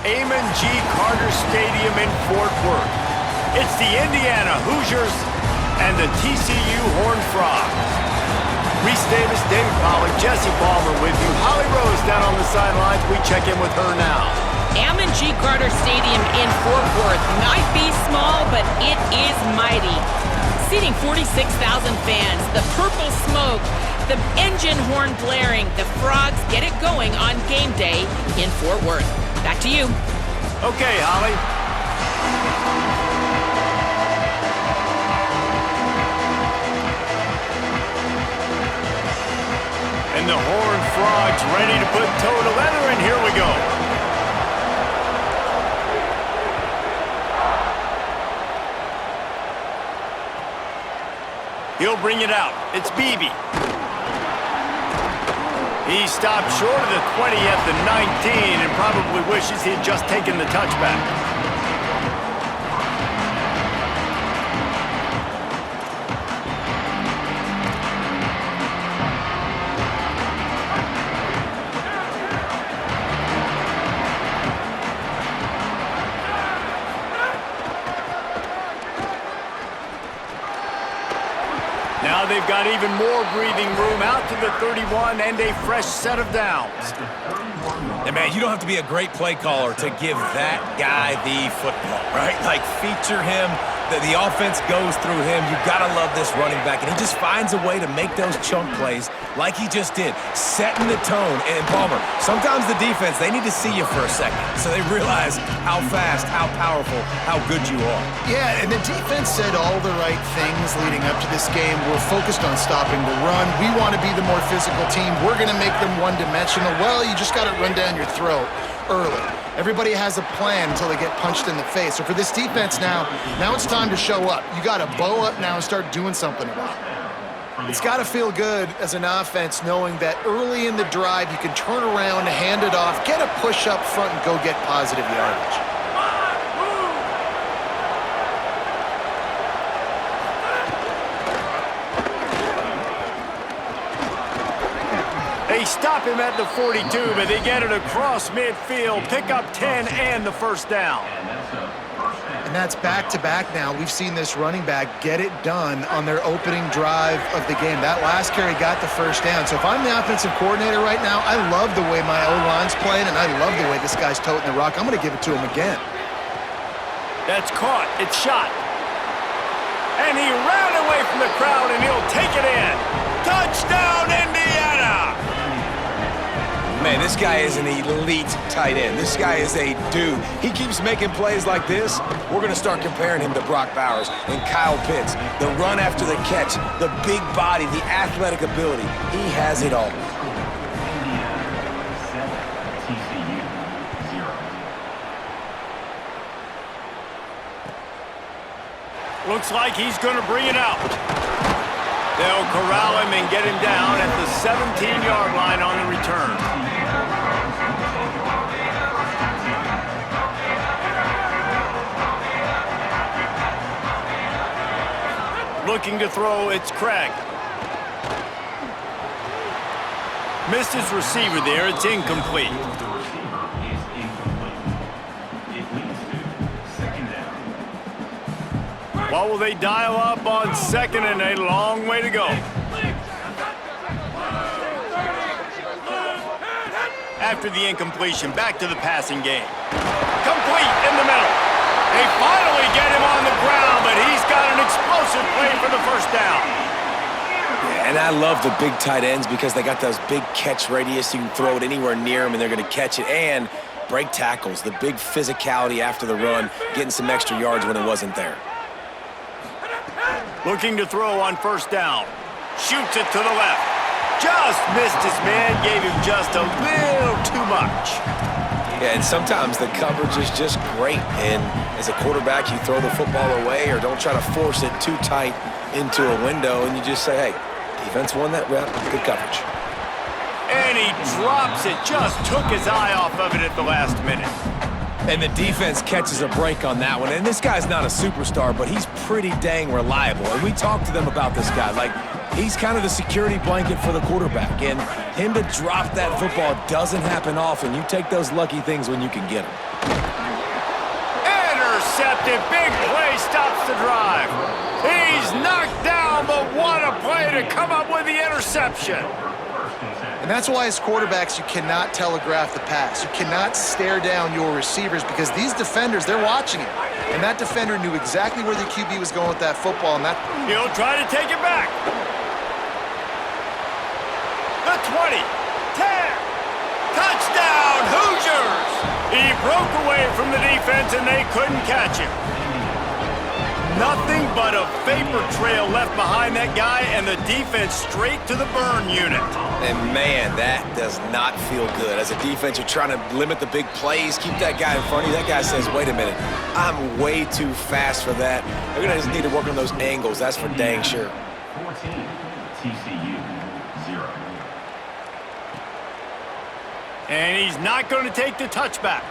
Amon G. Carter Stadium in Fort Worth. It's the Indiana Hoosiers and the TCU Horned Frogs. Reese Davis, David Pollack, Jesse Palmer with you. Holly Rose down on the sidelines. We check in with her now. Amon G. Carter Stadium in Fort Worth might be small, but it is mighty. Seating 46,000 fans, the purple smoke, the engine horn blaring, the Frogs get it going on game day in Fort Worth. Back to you. Okay, Holly. And the Horned Frogs ready to put toe to leather, and here we go. He'll bring it out. It's Beebe. He stopped short of the 20 at the 19 and probably wishes he had just taken the touchback. Now they've got even more breathing room out to the 31 and a fresh set of downs. And man, you don't have to be a great play caller to give that guy the football, right? Like, feature him. The offense goes through him. You got to love this running back. And he just finds a way to make those chunk plays like he just did, setting the tone. And Palmer, sometimes the defense, they need to see you for a second so they realize how fast, how powerful, how good you are. Yeah, and the defense said all the right things leading up to this game. We're focused on stopping the run. We want to be the more physical team. We're going to make them one-dimensional. Well, you just got to run down your throat early. Everybody has a plan until they get punched in the face. So for this defense now it's time to show up. You got to bow up now and start doing something about it. It's got to feel good as an offense knowing that early in the drive you can turn around, hand it off, get a push up front, and go get positive yardage. They stop him at the 42, but they get it across midfield, pick up 10 and the first down. And that's back-to-back now. We've seen this running back get it done on their opening drive of the game. That last carry got the first down. So if I'm the offensive coordinator right now, I love the way my O-line's playing, and I love the way this guy's toting the rock. I'm going to give it to him again. That's caught. It's shot. And he ran away from the crowd, and he'll take it in. Touchdown, Indiana! Man, this guy is an elite tight end. This guy is a dude. He keeps making plays like this. We're going to start comparing him to Brock Bowers and Kyle Pitts. The run after the catch, the big body, the athletic ability. He has it all. Looks like he's going to bring it out. They'll corral him and get him down at the 17-yard line on the return. Looking to throw, it's Craig. Missed his receiver there, it's incomplete. What will they dial up on second and a long way to go? After the incompletion, back to the passing game. Complete in the middle. They finally get him on the ground, but he's got an explosive play for the first down. Yeah, and I love the big tight ends because they got those big catch radius. You can throw it anywhere near them, and they're going to catch it. And break tackles, the big physicality after the run, getting some extra yards when it wasn't there. Looking to throw on first down. Shoots it to the left. Just missed his man, gave him just a little too much. Yeah, and sometimes the coverage is just great. And as a quarterback, you throw the football away or don't try to force it too tight into a window, and you just say, hey, defense won that rep, good coverage. And he drops it, just took his eye off of it at the last minute. And the defense catches a break on that one. And this guy's not a superstar, but he's pretty dang reliable. And we talked to them about this guy. Like, he's kind of the security blanket for the quarterback. And him to drop that football doesn't happen often. You take those lucky things when you can get them. Intercepted. Big play stops the drive. He's knocked down, but what a play to come up with the interception. And that's why as quarterbacks, you cannot telegraph the pass. You cannot stare down your receivers because these defenders, they're watching it. And that defender knew exactly where the QB was going with that football. And that He'll try to take it back. The 20, 10, touchdown, Hoosiers! He broke away from the defense and they couldn't catch him. Nothing but a vapor trail left behind that guy and the defense straight to the burn unit. And man, that does not feel good. As a defense, you're trying to limit the big plays, keep that guy in front of you. That guy says, wait a minute, I'm way too fast for that. They're going to just need to work on those angles, that's for dang sure. 14, TCU, 0. And he's not going to take the touchback.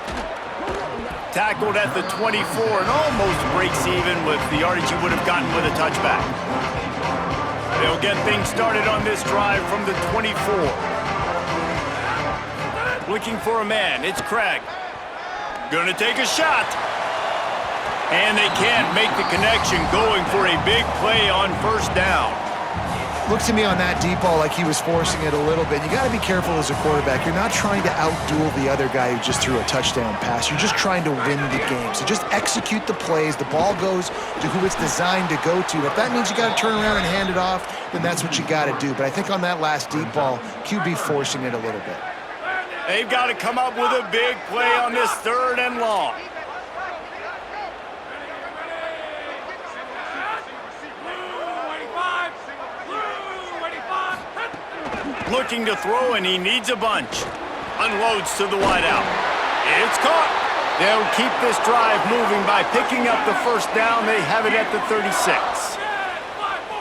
Tackled at the 24 and almost breaks even with the yardage he would have gotten with a touchback. They'll get things started on this drive from the 24. Looking for a man, it's Craig. Gonna take a shot. And they can't make the connection, going for a big play on first down. looked to me on that deep ball like he was forcing it a little bit. You got to be careful as a quarterback. You're not trying to outduel the other guy who just threw a touchdown pass. You're just trying to win the game. So just execute the plays. The ball goes to who it's designed to go to. If that means you got to turn around and hand it off, then that's what you got to do. But I think on that last deep ball, QB forcing it a little bit. They've got to come up with a big play on this 3rd and long. Looking to throw, and he needs a bunch. Unloads to the wideout. It's caught. They'll keep this drive moving by picking up the first down. They have it at the 36.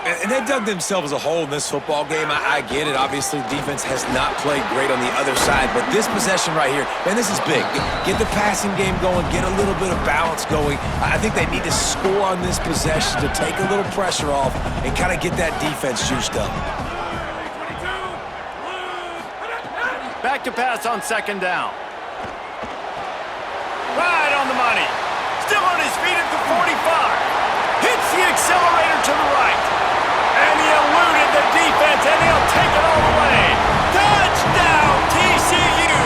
And they dug themselves a hole in this football game. I get it. Obviously, defense has not played great on the other side. But this possession right here, man, this is big. Get the passing game going. Get a little bit of balance going. I think they need to score on this possession to take a little pressure off and kind of get that defense juiced up. Back to pass on 2nd down. Right on the money. Still on his feet at the 45. Hits the accelerator to the right. And he eluded the defense, and he'll take it all the way. Touchdown, TCU!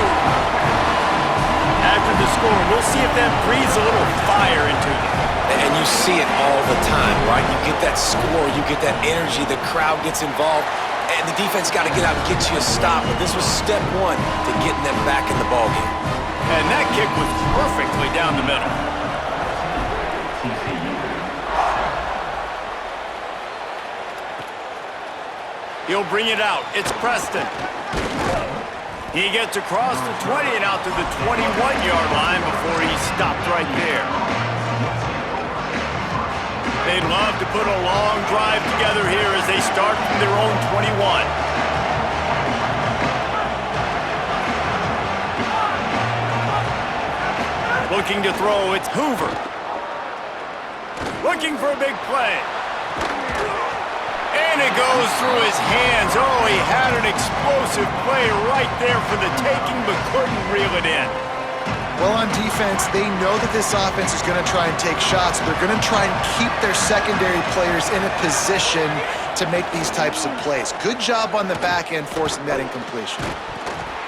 After the score, we'll see if that breathes a little fire into them. And you see it all the time, right? You get that score, you get that energy, the crowd gets involved, and the defense got to get out and get you a stop. But this was step 1 to getting them back in the ballgame. And that kick was perfectly down the middle. He'll bring it out. It's Preston. He gets across the 20 and out to the 21-yard line before he's stopped right there. They'd love to put a long drive together here as they start from their own 21. Looking to throw, it's Hoover. Looking for a big play. And it goes through his hands. Oh, he had an explosive play right there for the taking, but couldn't reel it in. Well, on defense, they know that this offense is going to try and take shots. They're going to try and keep their secondary players in a position to make these types of plays. Good job on the back end forcing that incompletion.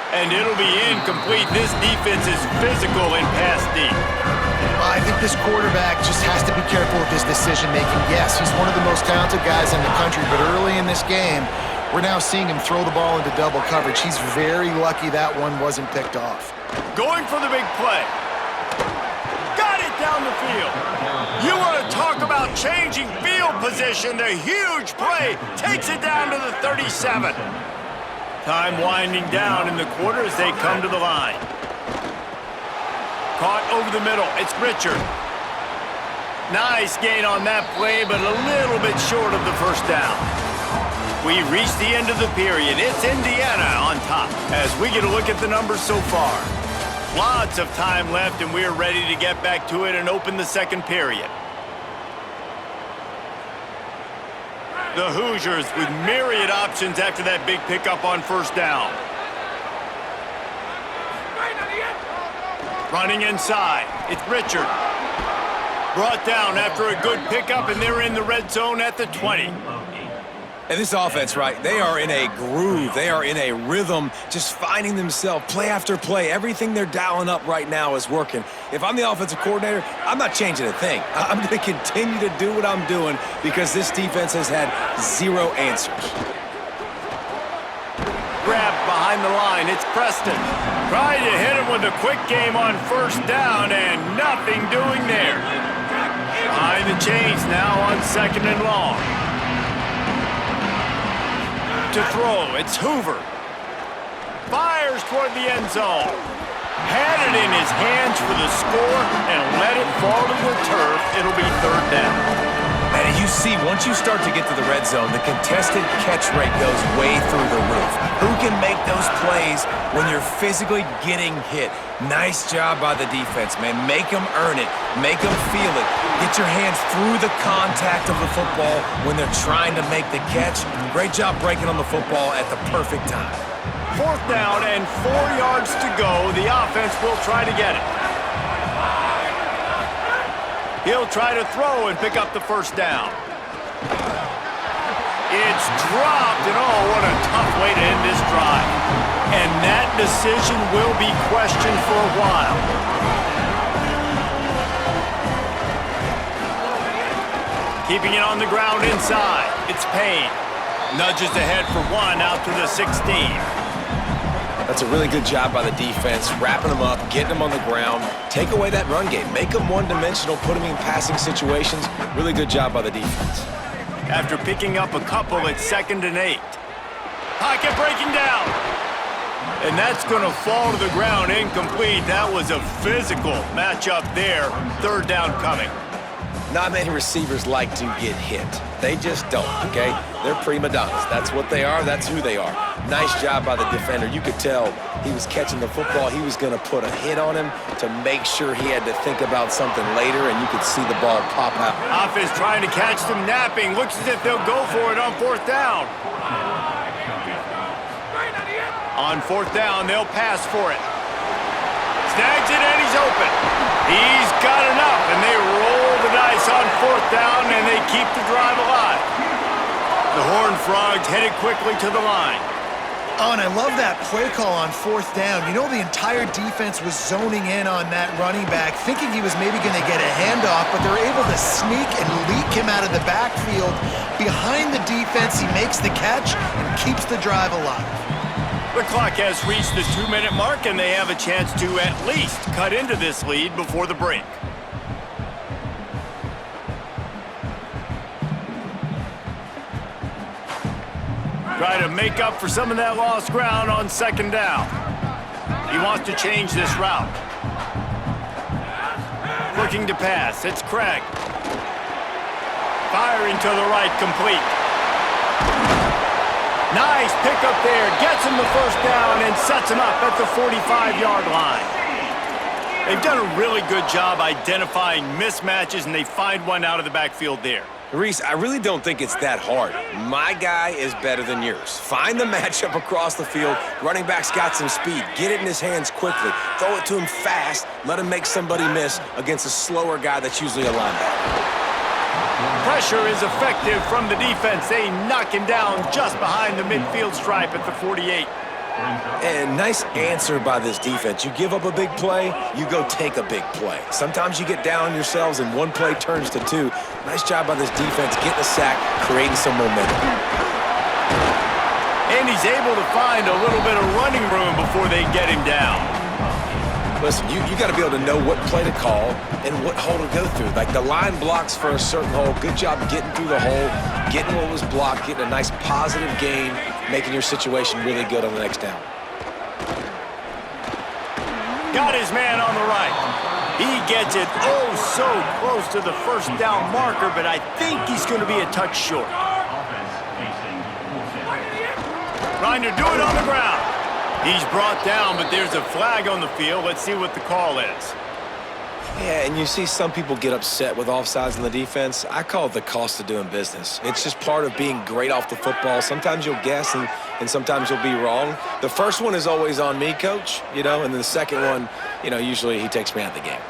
And it'll be incomplete. This defense is physical in pass deep. I think this quarterback just has to be careful with his decision-making. Yes, he's one of the most talented guys in the country, but early in this game, we're now seeing him throw the ball into double coverage. He's very lucky that one wasn't picked off. Going for the big play. Got it down the field. You want to talk about changing field position. The huge play takes it down to the 37. Time winding down in the quarter as they come to the line. Caught over the middle. It's Richard. Nice gain on that play, but a little bit short of the first down. We reached the end of the period. It's Indiana on top as we get a look at the numbers so far. Lots of time left, and we're ready to get back to it and open the second period. The Hoosiers with myriad options after that big pickup on first down. Running inside, it's Richard. Brought down after a good pickup, and they're in the red zone at the 20. And this offense, right, they are in a groove. They are in a rhythm, just finding themselves play after play. Everything they're dialing up right now is working. If I'm the offensive coordinator, I'm not changing a thing. I'm going to continue to do what I'm doing because this defense has had zero answers. Grabbed behind the line, it's Preston. Trying to hit him with a quick game on first down, and nothing doing there. Behind the chains now on second and long. To throw, it's Hoover. Fires toward the end zone. Had it in his hands for the score and let it fall to the turf. It'll be third down. And you see, once you start to get to the red zone, the contested catch rate goes way through the roof. Who can make those plays when you're physically getting hit? Nice job by the defense, man. Make them earn it. Make them feel it. Get your hands through the contact of the football when they're trying to make the catch. Great job breaking on the football at the perfect time. Fourth down and 4 yards to go. The offense will try to get it. He'll try to throw and pick up the first down. It's dropped, and oh, what a tough way to end this drive. And that decision will be questioned for a while. Keeping it on the ground inside. It's Payne. Nudges ahead for one out to the 16. That's a really good job by the defense, wrapping them up, getting them on the ground. Take away that run game. Make them one-dimensional, put them in passing situations. Really good job by the defense. After picking up a couple, it's 2nd and 8. Pocket breaking down. And that's going to fall to the ground incomplete. That was a physical matchup there. Third down coming. Not many receivers like to get hit. They just don't, okay? They're prima donnas. That's what they are. That's who they are. Nice job by the defender. You could tell he was catching the football. He was going to put a hit on him to make sure he had to think about something later, and you could see the ball pop out. Offense trying to catch them napping. Looks as if they'll go for it on fourth down. On fourth down, they'll pass for it. Snags it, and he's open. He's got enough, and they roll the dice on fourth down, and they keep the drive alive. The Horned Frogs headed quickly to the line. Oh, and I love that play call on fourth down. You know, the entire defense was zoning in on that running back, thinking he was maybe going to get a handoff, but they're able to sneak and leak him out of the backfield. Behind the defense, he makes the catch and keeps the drive alive. The clock has reached the 2-minute mark, and they have a chance to at least cut into this lead before the break. Try to make up for some of that lost ground on second down. He wants to change this route. Looking to pass, it's Craig. Firing to the right, complete. Nice pickup there, gets him the first down and sets him up at the 45-yard line. They've done a really good job identifying mismatches, and they find one out of the backfield there. Reese, I really don't think it's that hard. My guy is better than yours. Find the matchup across the field. Running back's got some speed. Get it in his hands quickly. Throw it to him fast. Let him make somebody miss against a slower guy that's usually a linebacker. Pressure is effective from the defense. They knock him down just behind the midfield stripe at the 48. And nice answer by this defense. You give up a big play, you go take a big play. Sometimes you get down on yourselves and one play turns to two. Nice job by this defense getting a sack, creating some momentum. And he's able to find a little bit of running room before they get him down. Listen, you got to be able to know what play to call and what hole to go through. Like the line blocks for a certain hole. Good job getting through the hole, getting what was blocked, getting a nice positive gain, making your situation really good on the next down. Got his man on the right. He gets it oh so close to the first down marker, but I think he's going to be a touch short. Trying to do it on the ground. He's brought down, but there's a flag on the field. Let's see what the call is. Yeah, and you see some people get upset with offsides in the defense. I call it the cost of doing business. It's just part of being great off the football. Sometimes you'll guess and sometimes you'll be wrong. The first one is always on me, Coach, and then the second one, usually he takes me out of the game.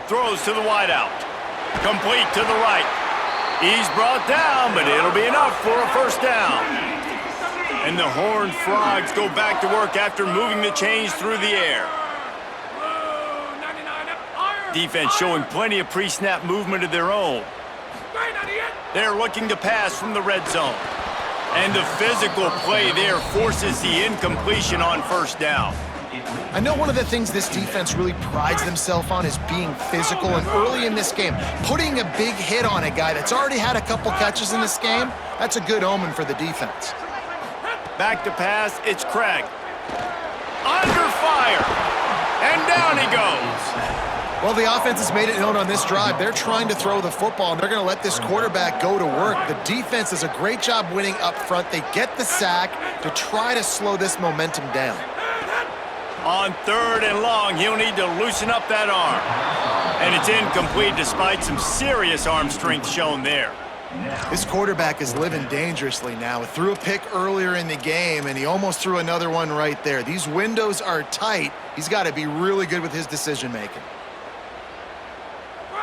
Throws to the wideout. Complete to the right. He's brought down, but it'll be enough for a first down. And the Horned Frogs go back to work after moving the chains through the air. Defense showing plenty of pre-snap movement of their own. They're looking to pass from the red zone. And the physical play there forces the incompletion on first down. I know one of the things this defense really prides themselves on is being physical, and early in this game, putting a big hit on a guy that's already had a couple catches in this game, that's a good omen for the defense. Back to pass, it's Craig. Under fire, and down he goes. Well, the offense has made it known on this drive. They're trying to throw the football, and they're going to let this quarterback go to work. The defense does a great job winning up front. They get the sack to try to slow this momentum down. On 3rd and long, he'll need to loosen up that arm. And it's incomplete despite some serious arm strength shown there. This quarterback is living dangerously now. He threw a pick earlier in the game, and he almost threw another one right there. These windows are tight. He's got to be really good with his decision-making.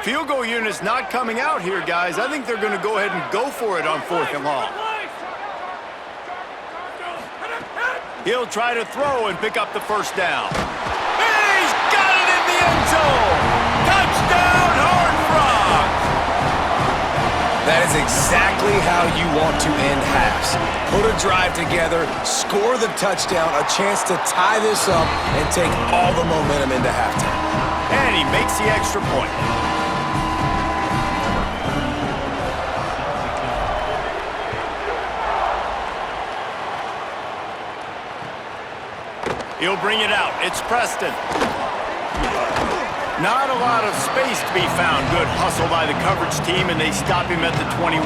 Field goal unit's not coming out here, guys. I think they're going to go ahead and go for it on 4th and long. He'll try to throw and pick up the first down. And he's got it in the end zone! Touchdown, Horned Frogs! That is exactly how you want to end halves. Put a drive together, score the touchdown, a chance to tie this up, and take all the momentum into halftime. And he makes the extra point. He'll bring it out. It's Preston. Not a lot of space to be found. Good hustle by the coverage team, and they stop him at the 21.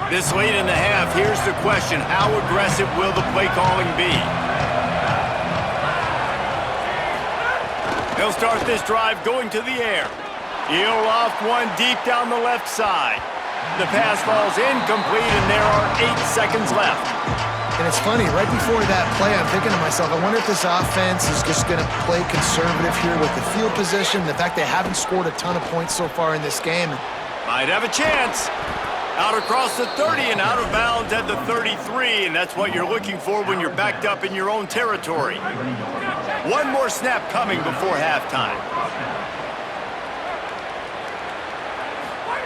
This late in the half, here's the question. How aggressive will the play calling be? They'll start this drive going to the air. He'll loft one deep down the left side. The pass falls incomplete, and there are 8 seconds left. And it's funny, right before that play, I'm thinking to myself, I wonder if this offense is just going to play conservative here with the field position, the fact they haven't scored a ton of points so far in this game. Might have a chance. Out across the 30 and out of bounds at the 33, and that's what you're looking for when you're backed up in your own territory. One more snap coming before halftime.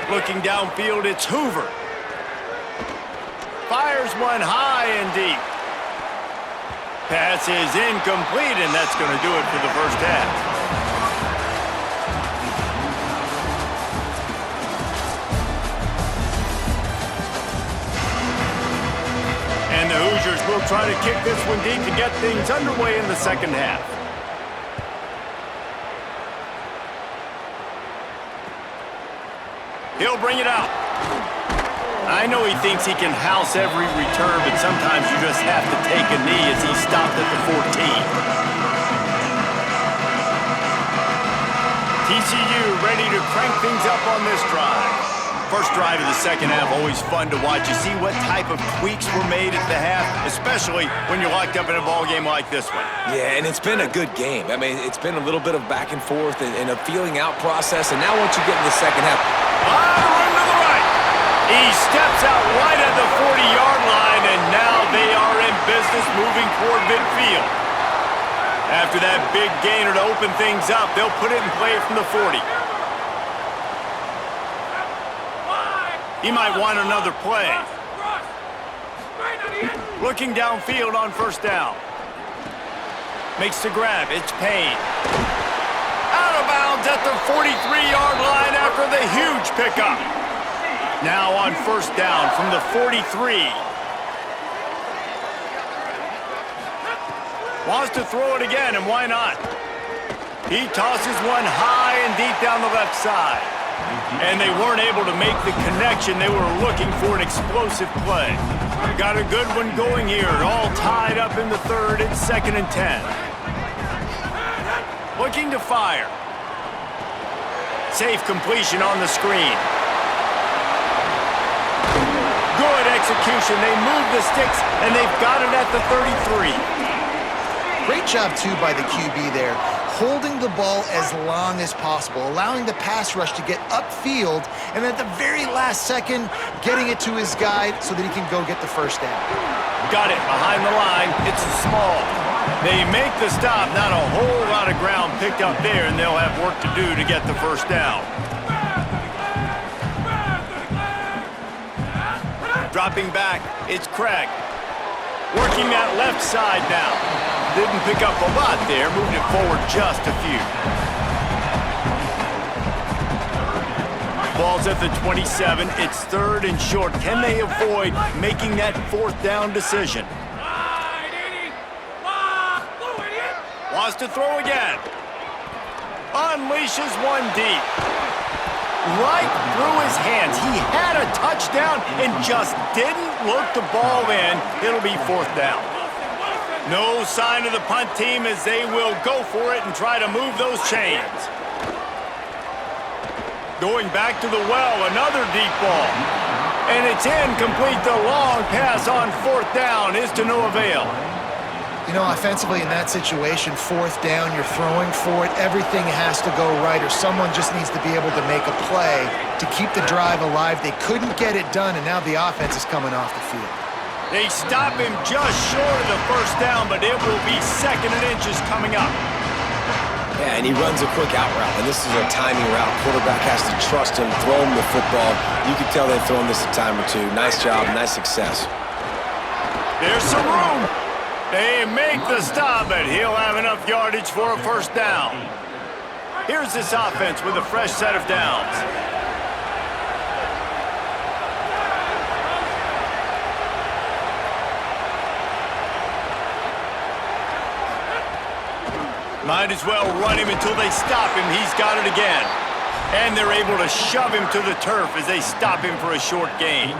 Looking downfield, it's Hoover. Fires one high and deep. Pass is incomplete, and that's going to do it for the first half. And the Hoosiers will try to kick this one deep to get things underway in the second half. He'll bring it out. I know he thinks he can house every return, but sometimes you just have to take a knee as he stopped at the 14. TCU ready to crank things up on this drive. First drive of the second half, always fun to watch. You see what type of tweaks were made at the half, especially when you're locked up in a ball game like this one. Yeah, and it's been a good game. I mean, it's been a little bit of back and forth and a feeling out process, and now once you get in the second half... Run to the right. He steps out right at the 40-yard line, and now they are in business moving toward midfield. After that big gainer to open things up, they'll put it in play from the 40. He might want another play. Looking downfield on first down. Makes the grab. It's Payne. Out of bounds at the 43-yard line after the huge pickup. Now on first down from the 43. Wants to throw it again, and why not? He tosses one high and deep down the left side. And they weren't able to make the connection. They were looking for an explosive play. Got a good one going here. All tied up in the third. It's 2nd and 10. Looking to fire. Safe completion on the screen. Good execution. They move the sticks, and they've got it at the 33. Great job, too, by the QB there, holding the ball as long as possible, allowing the pass rush to get upfield, and at the very last second, getting it to his guy so that he can go get the first down. Got it behind the line. It's small. They make the stop. Not a whole lot of ground picked up there, and they'll have work to do to get the first down. Dropping back, it's Craig. Working that left side now. Didn't pick up a lot there, moved it forward just a few. Ball's at the 27, it's 3rd and short. Can they avoid making that 4th down decision? Wants to throw again. Unleashes one deep. Right through his hands. He had a touchdown and just didn't look the ball in. It'll be 4th down. No sign of the punt team as they will go for it and try to move those chains. Going back to the well, another deep ball. And it's incomplete. The long pass on 4th down is to no avail. You know, offensively in that situation, 4th down, you're throwing for it. Everything has to go right, or someone just needs to be able to make a play to keep the drive alive. They couldn't get it done, and now the offense is coming off the field. They stop him just short of the first down, but it will be 2nd and inches coming up. Yeah, and he runs a quick out route, and this is a timing route. Quarterback has to trust him, throw him the football. You can tell they've thrown this a time or two. Nice job, nice success. There's some room. They make the stop, but he'll have enough yardage for a first down. Here's this offense with a fresh set of downs. Might as well run him until they stop him. He's got it again. And they're able to shove him to the turf as they stop him for a short gain.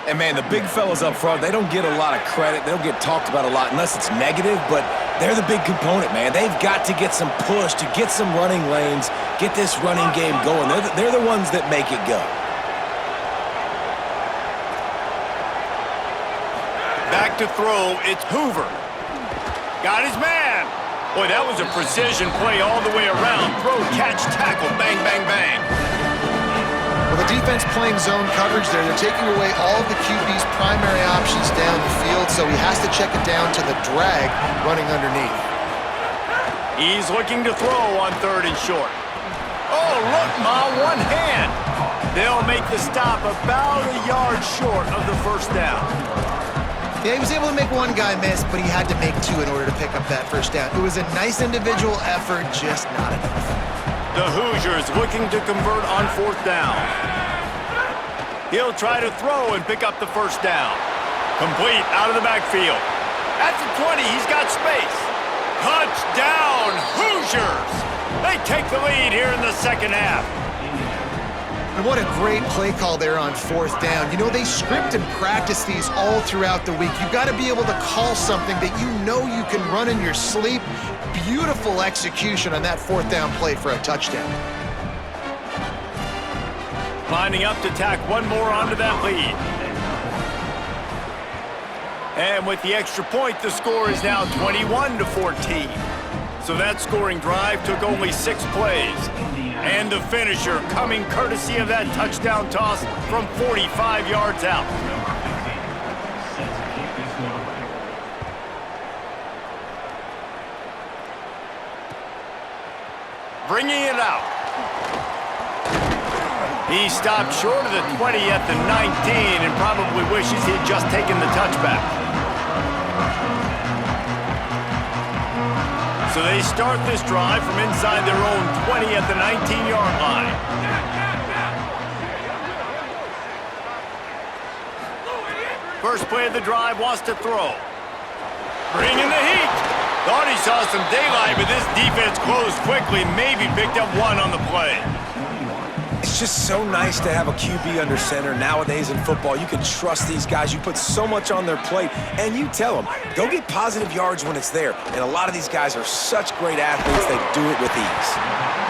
And, man, the big fellas up front, they don't get a lot of credit. They don't get talked about a lot unless it's negative, but they're the big component, man. They've got to get some push, to get some running lanes, get this running game going. They're the ones that make it go. Back to throw, it's Hoover. Got his man. Boy, that was a precision play all the way around. Throw, catch, tackle, bang, bang, bang. Well, the defense playing zone coverage there. They're taking away all of the QB's primary options down the field, so he has to check it down to the drag running underneath. He's looking to throw on 3rd and short. Oh, look, Ma, one hand. They'll make the stop about a yard short of the first down. Yeah, he was able to make one guy miss, but he had to make 2 in order to pick up that first down. It was a nice individual effort, just not enough. The Hoosiers looking to convert on 4th down. He'll try to throw and pick up the first down. Complete out of the backfield. At the 20, he's got space. Touchdown, Hoosiers! They take the lead here in the 2nd half. And what a great play call there on 4th down. You know, they script and practice these all throughout the week. You've got to be able to call something that you know you can run in your sleep. Beautiful execution on that 4th down play for a touchdown. Lining up to tack one more onto that lead. And with the extra point, the score is now 21-14. So that scoring drive took only 6 plays. And the finisher coming courtesy of that touchdown toss from 45 yards out. Bringing it out. He stopped short of the 20 at the 19 and probably wishes he'd just taken the touchback. So they start this drive from inside their own 20 at the 19-yard line. First play of the drive, wants to throw. Bringing the heat. Thought he saw some daylight, but this defense closed quickly, maybe picked up 1 on the play. It's just so nice to have a QB under center nowadays in football. You can trust these guys. You put so much on their plate, and you tell them, go get positive yards when it's there. And a lot of these guys are such great athletes, they do it with ease.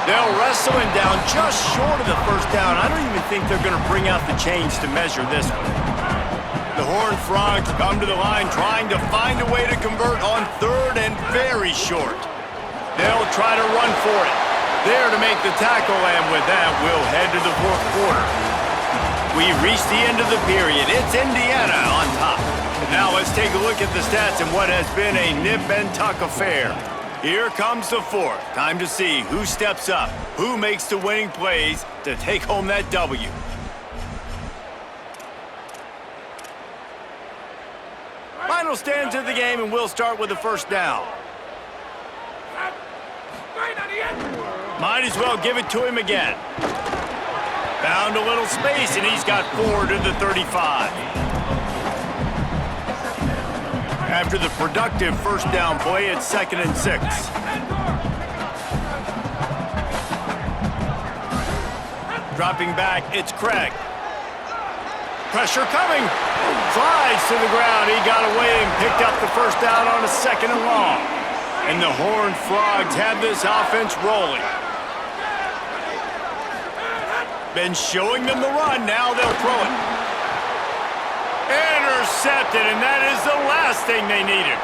They'll wrestle him down just short of the first down. I don't even think they're going to bring out the chains to measure this one. The Horned Frogs come to the line trying to find a way to convert on third and very short. They'll try to run for it. There to make the tackle, and with that, we'll head to the fourth quarter. We reached the end of the period. It's Indiana on top. Now let's take a look at the stats in what has been a nip-and-tuck affair. Here comes the fourth. Time to see who steps up, who makes the winning plays to take home that W. Final stands of the game, and we'll start with the first down. Might as well give it to him again. Found a little space, and he's got 4 to the 35. After the productive first down play, it's 2nd and 6. Dropping back, it's Craig. Pressure coming. Slides to the ground. He got away and picked up the first down on a 2nd and long. And the Horned Frogs have this offense rolling. Been showing them the run. Now they'll throw it. Intercepted, and that is the last thing they needed.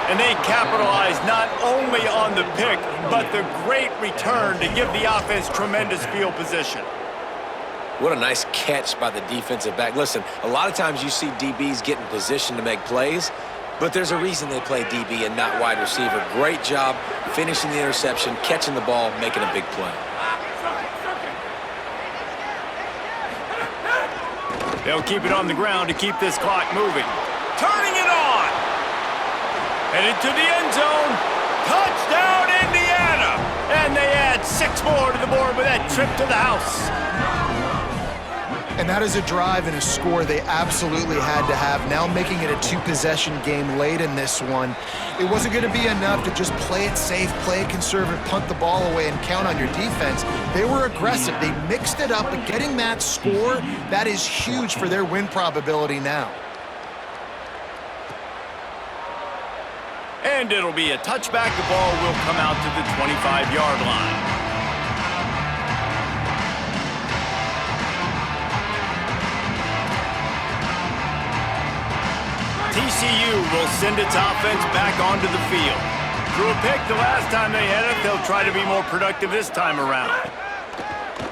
And they capitalized not only on the pick, but the great return to give the offense tremendous field position. What a nice catch by the defensive back. Listen, a lot of times you see DBs get in position to make plays, but there's a reason they play DB and not wide receiver. Great job finishing the interception, catching the ball, making a big play. They'll keep it on the ground to keep this clock moving. Turning it on. Headed to the end zone. Touchdown, Indiana. And they add 6 more to the board with that trip to the house. And that is a drive and a score they absolutely had to have. Now making it a 2-possession game late in this one. It wasn't going to be enough to just play it safe, play it conservative, punt the ball away, and count on your defense. They were aggressive. They mixed it up, but getting that score, that is huge for their win probability now. And it'll be a touchback. The ball will come out to the 25-yard line. TCU will send its offense back onto the field. Threw a pick the last time they had it. They'll try to be more productive this time around.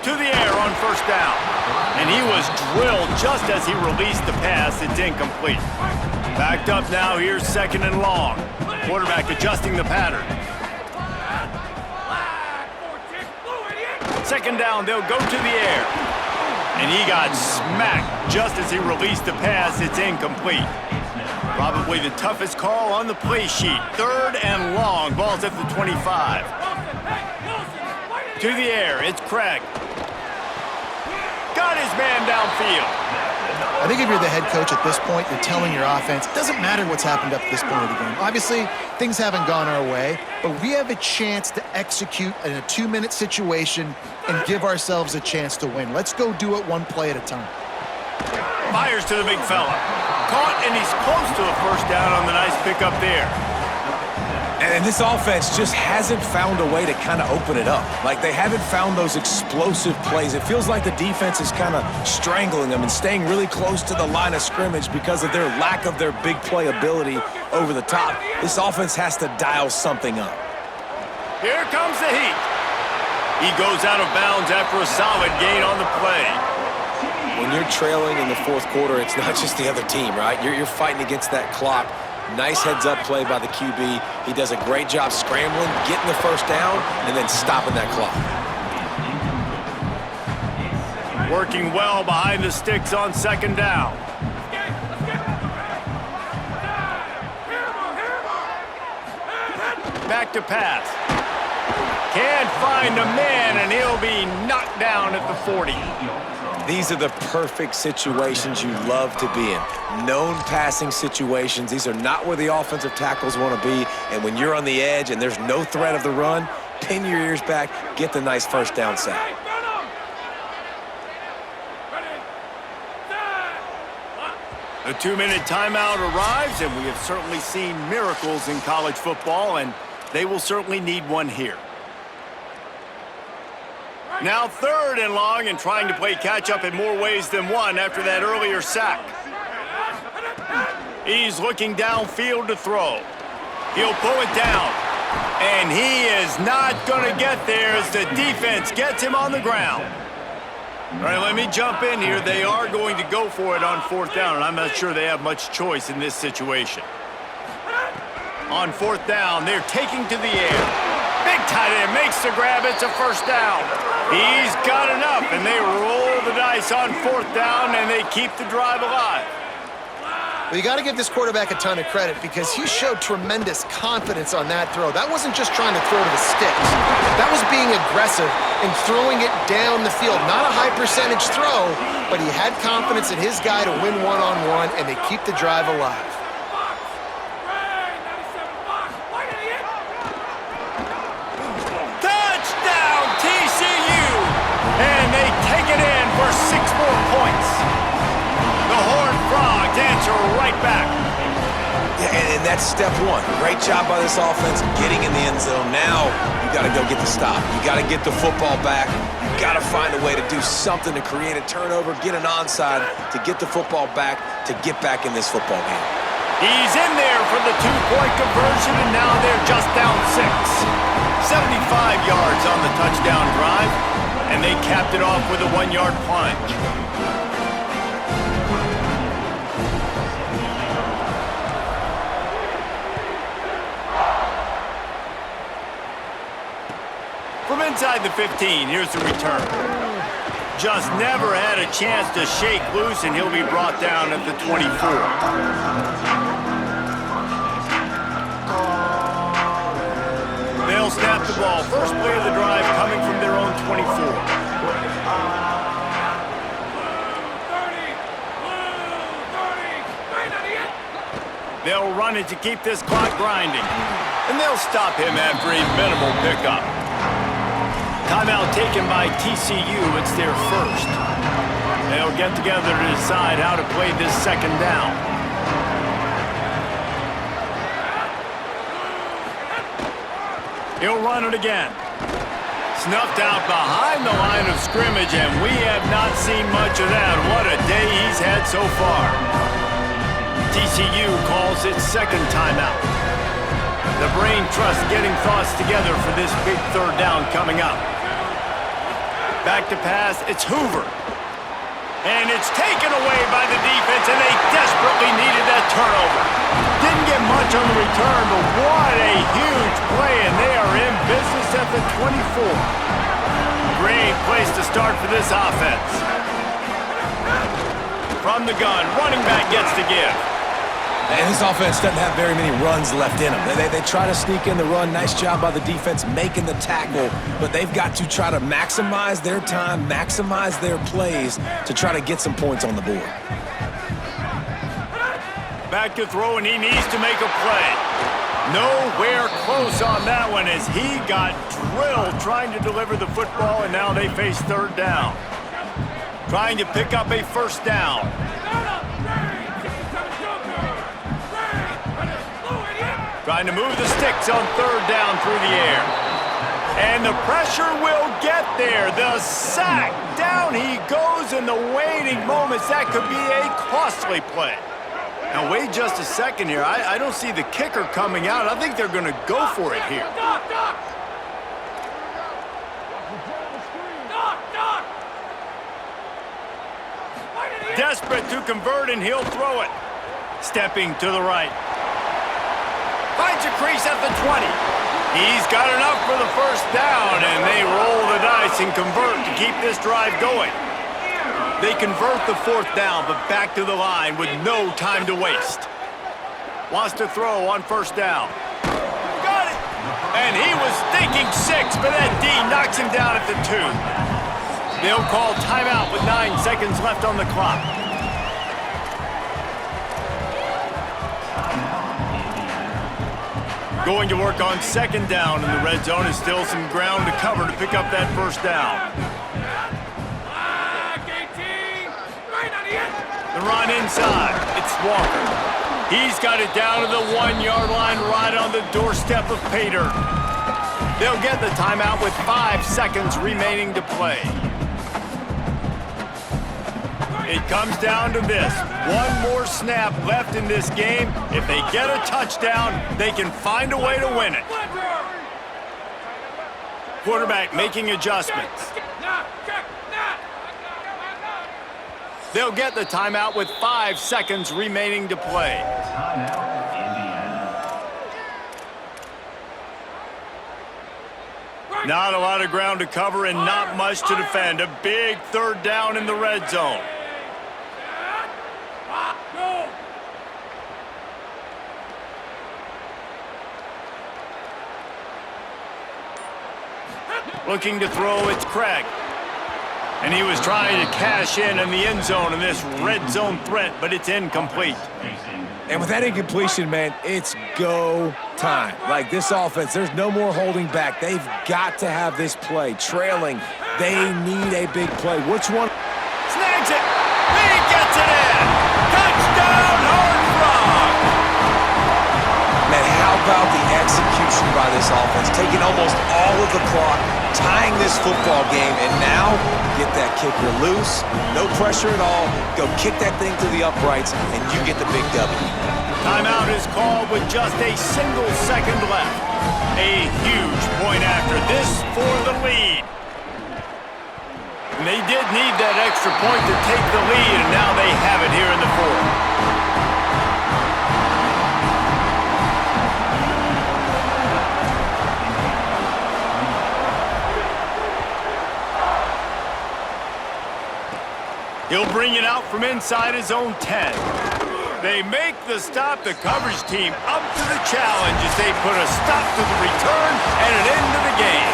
To the air on first down. And he was drilled just as he released the pass. It's incomplete. Backed up now. Here's 2nd and long. Quarterback adjusting the pattern. 2nd down. They'll go to the air. And he got smacked just as he released the pass. It's incomplete. Probably the toughest call on the play sheet. 3rd and long. Ball's at the 25. To the air. It's Craig. Got his man downfield. I think if you're the head coach at this point, you're telling your offense, it doesn't matter what's happened up to this point of the game. Obviously, things haven't gone our way, but we have a chance to execute in a 2-minute situation and give ourselves a chance to win. Let's go do it one play at a time. Fires to the big fella. Caught, and he's close to a first down on the nice pickup there. And this offense just hasn't found a way to kind of open it up. Like, they haven't found those explosive plays. It feels like the defense is kind of strangling them and staying really close to the line of scrimmage because of their lack of their big play ability over the top. This offense has to dial something up. Here comes the heat. He goes out of bounds after a solid gain on the play. When you're trailing in the fourth quarter, it's not just the other team, right? You're fighting against that clock. Nice heads-up play by the QB. He does a great job scrambling, getting the first down, and then stopping that clock. Working well behind the sticks on 2nd down. Back to pass. Can't find a man, and he'll be knocked down at the 40. These are the perfect situations you love to be in. Known passing situations. These are not where the offensive tackles want to be. And when you're on the edge and there's no threat of the run, pin your ears back, get the nice first down sack. The 2-minute timeout arrives, and we have certainly seen miracles in college football, and they will certainly need one here. Now 3rd and long, and trying to play catch-up in more ways than one after that earlier sack. He's looking downfield to throw. He'll pull it down, and he is not going to get there as the defense gets him on the ground. All right, let me jump in here. They are going to go for it on 4th down, and I'm not sure they have much choice in this situation. On 4th down, they're taking to the air. Big tight end makes the grab. It's a 1st down. He's got enough, and they roll the dice on 4th down, and they keep the drive alive. Well, you got to give this quarterback a ton of credit because he showed tremendous confidence on that throw. That wasn't just trying to throw to the sticks. That was being aggressive and throwing it down the field. Not a high percentage throw, but he had confidence in his guy to win one-on-one, and they keep the drive alive. Touchdown, TCU! And they take it in for 6 more points. The Horned Frogs answer right back. Yeah, and that's step one. Great job by this offense getting in the end zone. Now you got to go get the stop. You got to get the football back. You got to find a way to do something to create a turnover, get an onside, to get the football back, to get back in this football game. He's in there for the 2-point conversion, and now they're just down 6. 75 yards on the touchdown drive, and they capped it off with a 1-yard plunge. From inside the 15, here's the return. Just never had a chance to shake loose, and he'll be brought down at the 24. They'll snap the ball. First play of the drive coming from their own 24. They'll run it to keep this clock grinding, and they'll stop him after a minimal pickup. Timeout taken by TCU. It's their first. They'll get together to decide how to play this 2nd down. He'll run it again. Snuffed out behind the line of scrimmage, and we have not seen much of that. What a day he's had so far. TCU calls its 2nd timeout. The brain trust getting thoughts together for this big 3rd down coming up. Back to pass, it's Hoover. And it's taken away by the defense, and they desperately needed that turnover. Didn't get much on the return, but what a huge play, and they are in business at the 24. Great place to start for this offense. From the gun, running back gets to give. And this offense doesn't have very many runs left in them. They try to sneak in the run. Nice job by the defense making the tackle, but they've got to try to maximize their time, maximize their plays to try to get some points on the board. Back to throw, and he needs to make a play. Nowhere close on that one as he got drilled trying to deliver the football, and now they face 3rd down. Trying to pick up a 1st down. Trying to move the sticks on 3rd down through the air. And the pressure will get there. The sack. Down he goes in the waiting moments. That could be a costly play. Now, wait just a second here. I don't see the kicker coming out. I think they're going to go for it here. Desperate to convert, and he'll throw it. Stepping to the right. Finds a crease at the 20. He's got enough for the 1st down, and they roll the dice and convert to keep this drive going. They convert the 4th down, but back to the line with no time to waste. Wants to throw on 1st down. Got it! And he was thinking 6, but that D knocks him down at the 2. They'll call timeout with 9 seconds left on the clock. Going to work on 2nd down in the red zone, and still some ground to cover to pick up that 1st down. The run inside. It's Walker. He's got it down to the 1-yard line right on the doorstep of pay dirt. They'll get the timeout with 5 seconds remaining to play. It comes down to this. One more snap left in this game. If they get a touchdown, they can find a way to win it. Quarterback making adjustments. They'll get the timeout with 5 seconds remaining to play. Timeout, Indiana. Not a lot of ground to cover and not much to defend. A big 3rd down in the red zone. Looking to throw, it's Craig. And he was trying to cash in the end zone in this red zone threat, but it's incomplete. And with that incompletion, man, it's go time. Like this offense, there's no more holding back. They've got to have this play. Trailing, they need a big play. Which one? Snags it. He gets it in. Touchdown, Horned Frog. Man, how about the execution by this offense? Taking almost all of the clock, tying this football game, and now get that kicker loose. No pressure at all. Go kick that thing to the uprights, and you get the big W. Timeout is called with just a single second left. A huge point after this for the lead. And they did need that extra point to take the lead, and now they have it here in the 4th. He'll bring it out from inside his own 10. They make the stop. The coverage team up to the challenge as they put a stop to the return and an end to the game.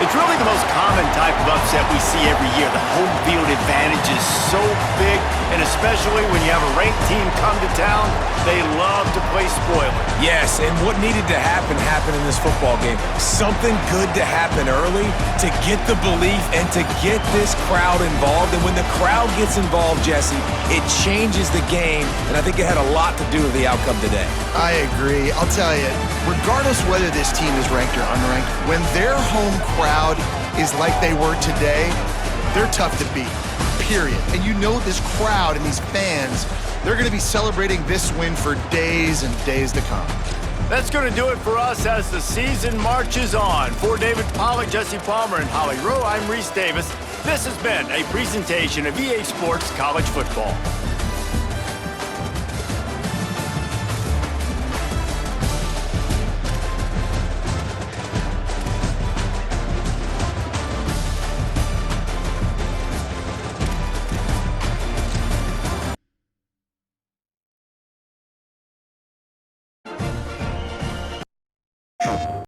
It's really the most common type of upset we see every year. The home field advantage is so big, and especially when you have a ranked team come to town, they love to play spoiler. Yes, and what needed to happen happened in this football game. Something good to happen early to get the belief and to get this crowd involved. And when the crowd gets involved, Jesse, it changes the game, and I think it had a lot to do with the outcome today. I agree. I'll tell you, regardless whether this team is ranked or unranked, when their home crowd is like they were today, they're tough to beat, period. And you know this crowd and these fans, they're going to be celebrating this win for days and days to come. That's going to do it for us as the season marches on. For David Pollack, Jesse Palmer, and Holly Rowe, I'm Reese Davis. This has been a presentation of EA Sports College Football.